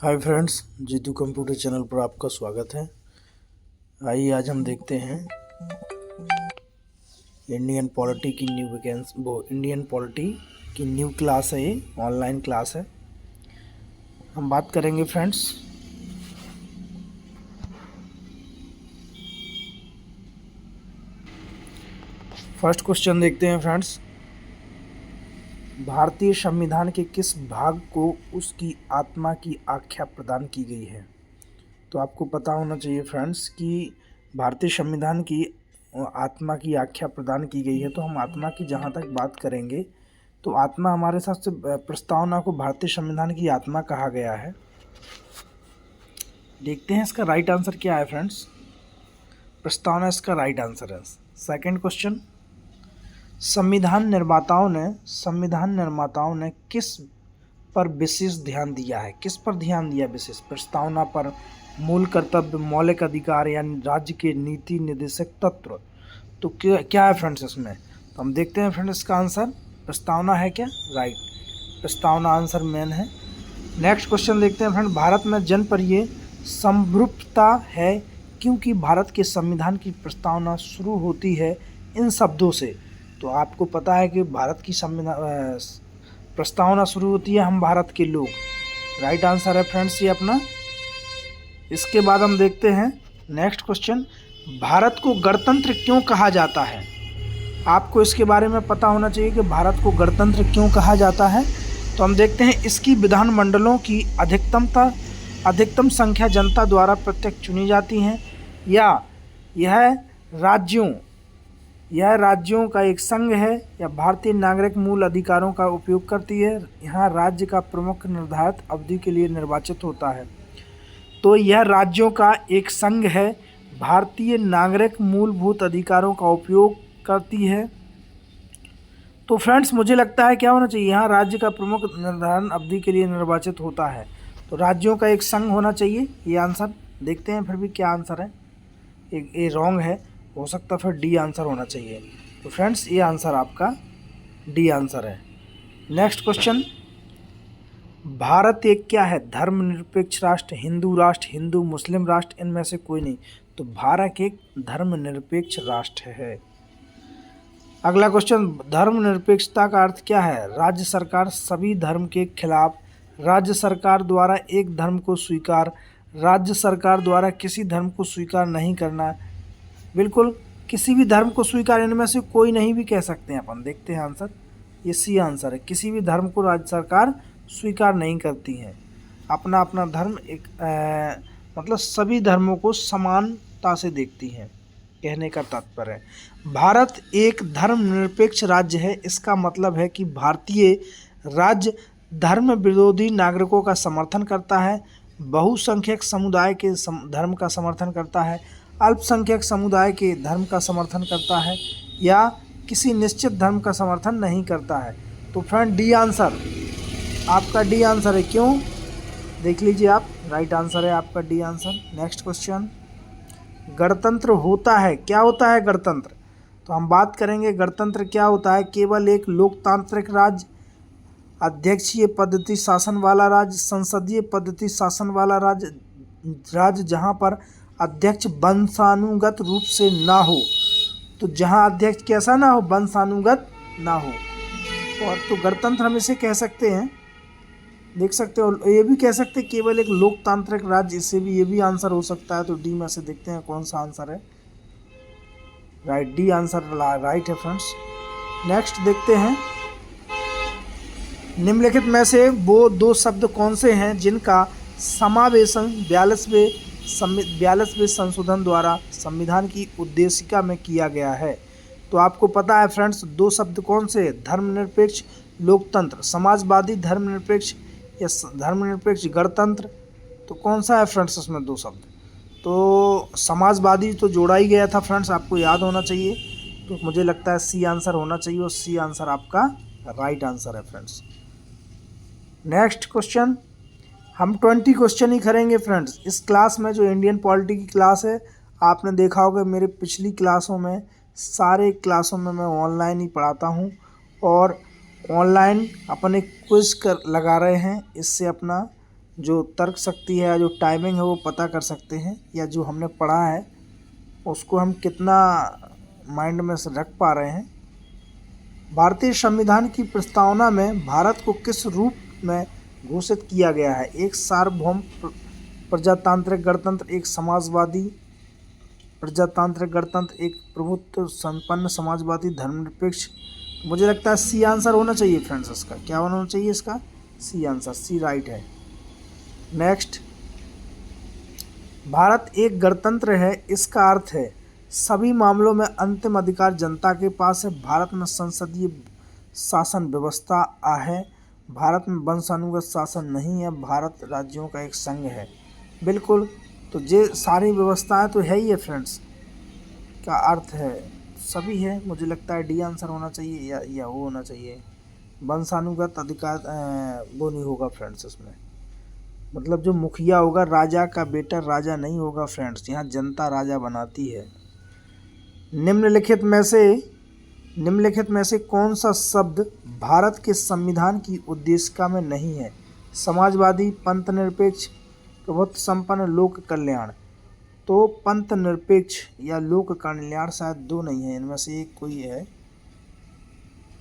हाय friends, Jitu computer channel पर आपका स्वागत है। आइए आज हम देखते हैं इंडियन पॉलिटी की न्यू वैकेंसी, वो इंडियन पॉलिटी की न्यू क्लास है। ये ऑनलाइन क्लास है। हम बात करेंगे फ्रेंड्स फर्स्ट क्वेश्चन देखते हैं फ्रेंड्स। भारतीय संविधान के किस भाग को उसकी आत्मा की आख्या प्रदान की गई है? तो आपको पता होना चाहिए फ्रेंड्स कि भारतीय संविधान की आत्मा की आख्या प्रदान की गई है। तो हम आत्मा की जहाँ तक बात करेंगे तो आत्मा हमारे हिसाब से प्रस्तावना को भारतीय संविधान की आत्मा कहा गया है। देखते हैं इसका राइट आंसर क्या है फ्रेंड्स। प्रस्तावना इसका राइट आंसर है। सेकंड क्वेश्चन, संविधान निर्माताओं ने किस पर विशेष ध्यान दिया है? किस पर ध्यान दिया विशेष? प्रस्तावना पर, मूल कर्तव्य, मौलिक अधिकार या राज्य के नीति निर्देशक तत्व? तो क्या है फ्रेंड्स इसमें? तो हम देखते हैं फ्रेंड्स इसका आंसर प्रस्तावना है क्या? राइट, प्रस्तावना आंसर मेन है। नेक्स्ट क्वेश्चन देखते हैं फ्रेंड। भारत में जनप्रिय समरूपता है क्योंकि भारत के संविधान की प्रस्तावना शुरू होती है इन शब्दों से। तो आपको पता है कि भारत की संविधान प्रस्तावना शुरू होती है हम भारत के लोग। राइट आंसर है फ्रेंड्स ये अपना। इसके बाद हम देखते हैं नेक्स्ट क्वेश्चन, भारत को गणतंत्र क्यों कहा जाता है? आपको इसके बारे में पता होना चाहिए कि भारत को गणतंत्र क्यों कहा जाता है। तो हम देखते हैं इसकी विधानमंडलों की अधिकतम संख्या जनता द्वारा प्रत्यक्ष चुनी जाती हैं, या यह राज्यों का एक संघ है, या भारतीय नागरिक मूल अधिकारों का उपयोग करती है, यहाँ राज्य का प्रमुख निर्धारित अवधि के लिए निर्वाचित होता है। तो यह राज्यों का एक संघ है, भारतीय नागरिक मूलभूत अधिकारों का उपयोग करती है। तो फ्रेंड्स मुझे लगता है क्या होना चाहिए, यहाँ राज्य का प्रमुख निर्धारण अवधि के लिए निर्वाचित होता है। तो राज्यों का एक संघ होना चाहिए ये आंसर। देखते हैं फिर भी क्या आंसर है। ये रॉन्ग है, हो सकता फिर डी आंसर होना चाहिए। तो फ्रेंड्स ये आंसर आपका डी आंसर है। नेक्स्ट क्वेश्चन, भारत एक क्या है? धर्मनिरपेक्ष राष्ट्र, हिंदू मुस्लिम राष्ट्र, इनमें से कोई नहीं। तो भारत एक धर्मनिरपेक्ष राष्ट्र है। अगला क्वेश्चन, धर्मनिरपेक्षता का अर्थ क्या है? राज्य सरकार सभी धर्म के खिलाफ, राज्य सरकार द्वारा एक धर्म को स्वीकार, राज्य सरकार द्वारा किसी धर्म को स्वीकार नहीं करना। बिल्कुल किसी भी धर्म को स्वीकार, इनमें से कोई नहीं भी कह सकते हैं अपन। देखते हैं आंसर, ये सी आंसर है। किसी भी धर्म को राज्य सरकार स्वीकार नहीं करती है। अपना अपना धर्म एक मतलब सभी धर्मों को समानता से देखती हैं, कहने का तात्पर्य है। भारत एक धर्मनिरपेक्ष राज्य है, इसका मतलब है कि भारतीय राज्य धर्म विरोधी नागरिकों का समर्थन करता है, बहुसंख्यक समुदाय के धर्म का समर्थन करता है, अल्पसंख्यक समुदाय के धर्म का समर्थन करता है, या किसी निश्चित धर्म का समर्थन नहीं करता है। तो फ्रेंड डी आंसर आपका, डी आंसर है। क्यों? देख लीजिए आप, राइट आंसर है आपका डी आंसर। नेक्स्ट क्वेश्चन, गणतंत्र होता है क्या? होता है गणतंत्र? तो हम बात करेंगे गणतंत्र क्या होता है। केवल एक लोकतांत्रिक राज्य, अध्यक्षीय पद्धति शासन वाला राज्य, संसदीय पद्धति शासन वाला राज्य जहाँ पर अध्यक्ष वंशानुगत रूप से ना हो। तो जहाँ अध्यक्ष कैसा ना हो? वंशानुगत ना हो। और तो गणतंत्र हम इसे कह सकते हैं, देख सकते हो। ये भी कह सकते हैं केवल एक लोकतांत्रिक राज्य, इससे भी ये भी आंसर हो सकता है। तो डी में से देखते हैं कौन सा आंसर है। राइट, डी आंसर राइट है फ्रेंड्स। नेक्स्ट देखते हैं, निम्नलिखित में से वो दो शब्द कौन से हैं जिनका समावेशन 42वें संशोधन द्वारा संविधान की उद्देशिका में किया गया है? तो आपको पता है फ्रेंड्स दो शब्द कौन से? धर्मनिरपेक्ष लोकतंत्र, समाजवादी धर्मनिरपेक्ष या धर्मनिरपेक्ष गणतंत्र। तो कौन सा है फ्रेंड्स इसमें दो शब्द? तो समाजवादी तो जोड़ा ही गया था फ्रेंड्स, आपको याद होना चाहिए। तो मुझे लगता है सी आंसर होना चाहिए, और सी आंसर आपका राइट आंसर है फ्रेंड्स। नेक्स्ट क्वेश्चन, हम 20 क्वेश्चन ही करेंगे फ्रेंड्स इस क्लास में। जो इंडियन पॉलिटी की क्लास है, आपने देखा होगा मेरे पिछली क्लासों में, सारे क्लासों में मैं ऑनलाइन ही पढ़ाता हूँ, और ऑनलाइन अपन एक क्विज लगा रहे हैं। इससे अपना जो तर्क शक्ति है, जो टाइमिंग है वो पता कर सकते हैं, या जो हमने पढ़ा है उसको हम कितना माइंड में रख पा रहे हैं। भारतीय संविधान की प्रस्तावना में भारत को किस रूप में घोषित किया गया है? एक सार्वभौम प्रजातांत्रिक गणतंत्र, एक समाजवादी प्रजातांत्रिक गणतंत्र, एक प्रभुत्व संपन्न समाजवादी धर्मनिरपेक्ष। मुझे लगता है सी आंसर होना चाहिए फ्रेंड्स। इसका क्या होना चाहिए? इसका सी आंसर, सी राइट है। नेक्स्ट, भारत एक गणतंत्र है, इसका अर्थ है सभी मामलों में अंतिम अधिकार जनता के पास है। भारत में संसदीय शासन व्यवस्था है। भारत में वंशानुगत शासन नहीं है। भारत राज्यों का एक संघ है। बिल्कुल, तो ये सारी व्यवस्थाएं तो है ही है फ्रेंड्स। का अर्थ है सभी है। मुझे लगता है डी आंसर होना चाहिए, या वो होना चाहिए वंशानुगत अधिकार। वो नहीं होगा फ्रेंड्स इसमें, मतलब जो मुखिया होगा, राजा का बेटा राजा नहीं होगा फ्रेंड्स, यहाँ जनता राजा बनाती है। निम्नलिखित में से कौन सा शब्द भारत के संविधान की उद्देशिका में नहीं है? समाजवादी, पंथ निरपेक्ष, प्रभुत्व संपन्न, लोक कल्याण। तो पंथ निरपेक्ष या लोक कल्याण शायद दो नहीं है, इनमें से एक कोई है।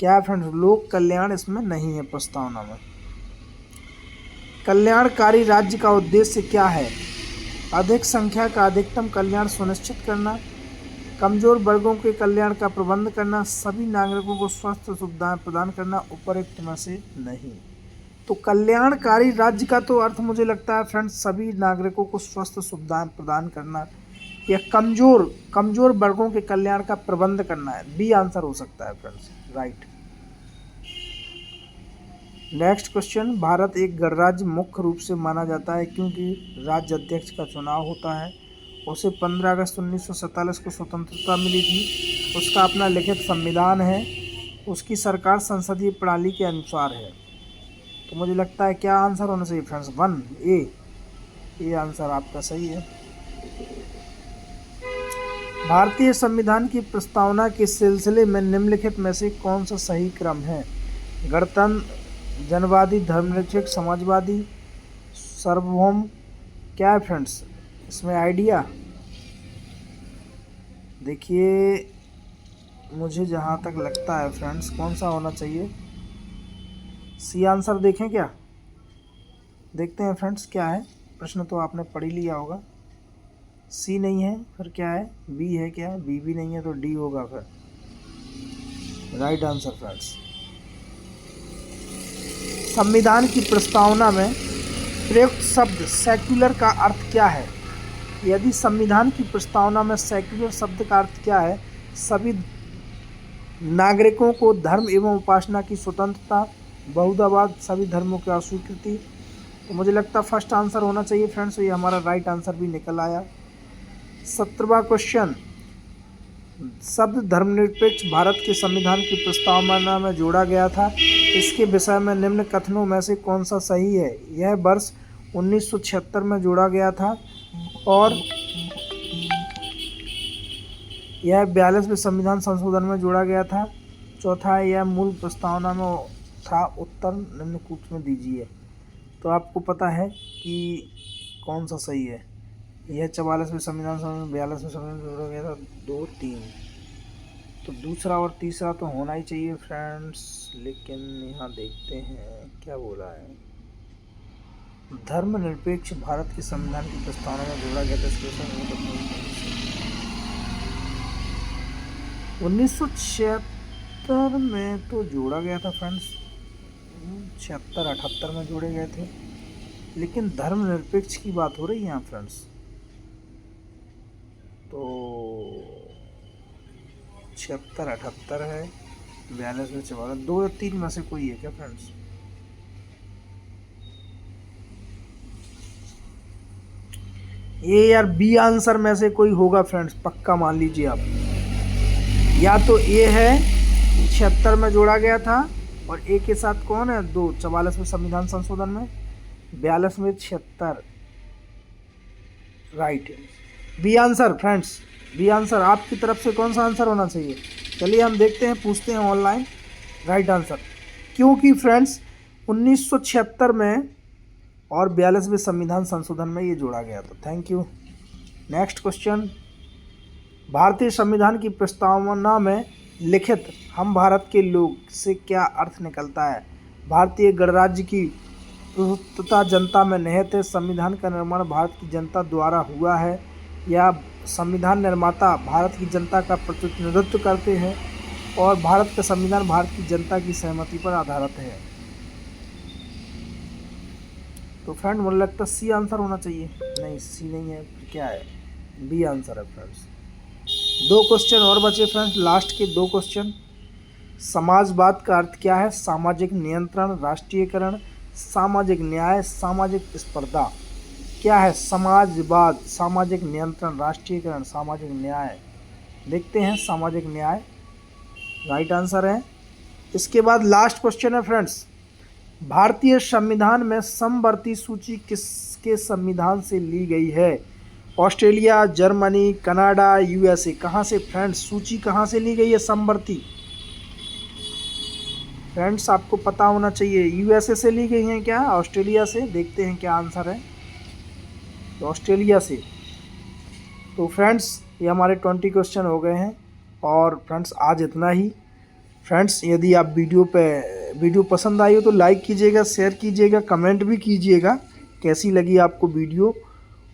क्या है फ्रेंड्स? लोक कल्याण इसमें नहीं है प्रस्तावना में। कल्याणकारी राज्य का उद्देश्य क्या है? अधिक संख्या का अधिकतम कल्याण सुनिश्चित करना, कमजोर वर्गों के कल्याण का प्रबंध करना, सभी नागरिकों को स्वास्थ्य सुविधाएं प्रदान करना। उपरोक्त में से नहीं। तो कल्याणकारी राज्य का तो अर्थ मुझे लगता है फ्रेंड्स सभी नागरिकों को स्वास्थ्य सुविधाएं प्रदान करना, या कमजोर वर्गों के कल्याण का प्रबंध करना है। बी आंसर हो सकता है friends, right. Next question, Bharat एक गणराज्य मुख्य रूप से माना जाता है क्योंकि राज्य अध्यक्ष का चुनाव होता है। उसे 15 अगस्त 1947 को स्वतंत्रता मिली थी। उसका अपना लिखित संविधान है। उसकी सरकार संसदीय प्रणाली के अनुसार है। तो मुझे लगता है क्या आंसर होना चाहिए फ्रेंड्स? 1 ए आंसर आपका सही है। भारतीय संविधान की प्रस्तावना के सिलसिले में निम्नलिखित में से कौन सा सही क्रम है? गणतंत्र, जनवादी, धर्मनिरपेक्ष, समाजवादी, सार्वभौम। क्या है फ्रेंड्स इसमें आइडिया? देखिए, मुझे जहाँ तक लगता है फ्रेंड्स कौन सा होना चाहिए? सी आंसर देखें क्या? देखते हैं फ्रेंड्स क्या है। प्रश्न तो आपने पढ़ ही लिया होगा। सी नहीं है, फिर क्या है? बी है क्या? बी भी नहीं है तो डी होगा फिर राइट आंसर फ्रेंड्स। संविधान की प्रस्तावना में प्रयुक्त शब्द सेक्युलर का अर्थ क्या है? यदि संविधान की प्रस्तावना में सेक्युलर शब्द का अर्थ क्या है? सभी नागरिकों को धर्म एवं उपासना की स्वतंत्रता, बहुदावाद, सभी धर्मों की अस्वीकृति। तो मुझे लगता है फर्स्ट आंसर होना चाहिए फ्रेंड्स। ये हमारा राइट आंसर भी निकल आया। 17वां क्वेश्चन, शब्द धर्मनिरपेक्ष भारत के संविधान की प्रस्तावना में जोड़ा गया था। इसके विषय में निम्न कथनों में से कौन सा सही है? यह वर्ष 1976 में जोड़ा गया था और यह 42वें संविधान संशोधन में जोड़ा गया था। चौथा है यह मूल प्रस्तावना में था। उत्तर निम्न कूट में दीजिए। तो आपको पता है कि कौन सा सही है। यह 44वें संविधान संशोधन 42वें संविधान में जोड़ा गया था। 2, 3 तो दूसरा और तीसरा तो होना ही चाहिए फ्रेंड्स, लेकिन यहाँ देखते हैं क्या बोला है। धर्मनिरपेक्ष भारत के संविधान की प्रस्तावना में जोड़ा गया था। 1976 में तो जोड़ा गया था फ्रेंड्स, 76-78 में जोड़े गए थे, लेकिन धर्मनिरपेक्ष की बात हो रही है यहाँ फ्रेंड्स। तो 76-78 है, 42 में 44, 2 या 3 में से कोई है क्या फ्रेंड्स? ए यार बी आंसर में से कोई होगा फ्रेंड्स, पक्का मान लीजिए आप। या तो ए है 76 में जोड़ा गया था, और ए के साथ कौन है? 2, 44वें संविधान संशोधन में, 42 में 76, right. B answer friends, B answer. आपकी तरफ से कौन सा आंसर होना चाहिए? चलिए हम देखते हैं, पूछते हैं ऑनलाइन राइट आंसर। क्योंकि फ्रेंड्स 1976 में और 42वें संविधान संशोधन में ये जोड़ा गया था। Thank you. नेक्स्ट क्वेश्चन, भारतीय संविधान की प्रस्तावना में लिखित हम भारत के लोग से क्या अर्थ निकलता है? भारतीय गणराज्य की प्रभुत्वता जनता में निहित है। संविधान का निर्माण भारत की जनता द्वारा हुआ है, या संविधान निर्माता भारत की जनता का प्रतिनिधित्व करते हैं और भारत का संविधान भारत की जनता की सहमति पर आधारित है। तो फ्रेंड मुझे लगता है सी आंसर होना चाहिए। नहीं, सी नहीं है, फिर क्या है? बी आंसर है फ्रेंड्स। 2 क्वेश्चन और बचे फ्रेंड्स, लास्ट के 2 क्वेश्चन। समाजवाद का अर्थ क्या है? सामाजिक नियंत्रण, राष्ट्रीयकरण, सामाजिक न्याय, सामाजिक स्पर्धा। क्या है समाजवाद? सामाजिक नियंत्रण, राष्ट्रीयकरण, सामाजिक न्याय। देखते हैं, सामाजिक न्याय राइट आंसर है। इसके बाद लास्ट क्वेश्चन है फ्रेंड्स, भारतीय संविधान में समवर्ती सूची किसके संविधान से ली गई है? Australia, Germany, Canada, USA. कहाँ से फ्रेंड्स सूची कहाँ से ली गई है समवर्ती? फ्रेंड्स आपको पता होना चाहिए, यूएसए से ली गई हैं क्या ऑस्ट्रेलिया से? देखते हैं क्या आंसर है। तो ऑस्ट्रेलिया से। तो फ्रेंड्स ये हमारे 20 क्वेश्चन हो गए हैं। और फ्रेंड्स आज इतना ही। फ्रेंड्स यदि आप वीडियो पसंद आई हो तो लाइक कीजिएगा, शेयर कीजिएगा, कमेंट भी कीजिएगा कैसी लगी आपको वीडियो।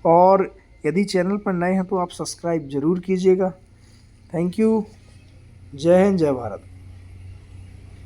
और यदि चैनल पर नए हैं तो आप सब्सक्राइब ज़रूर कीजिएगा। Thank you. जय हिंद, जय भारत।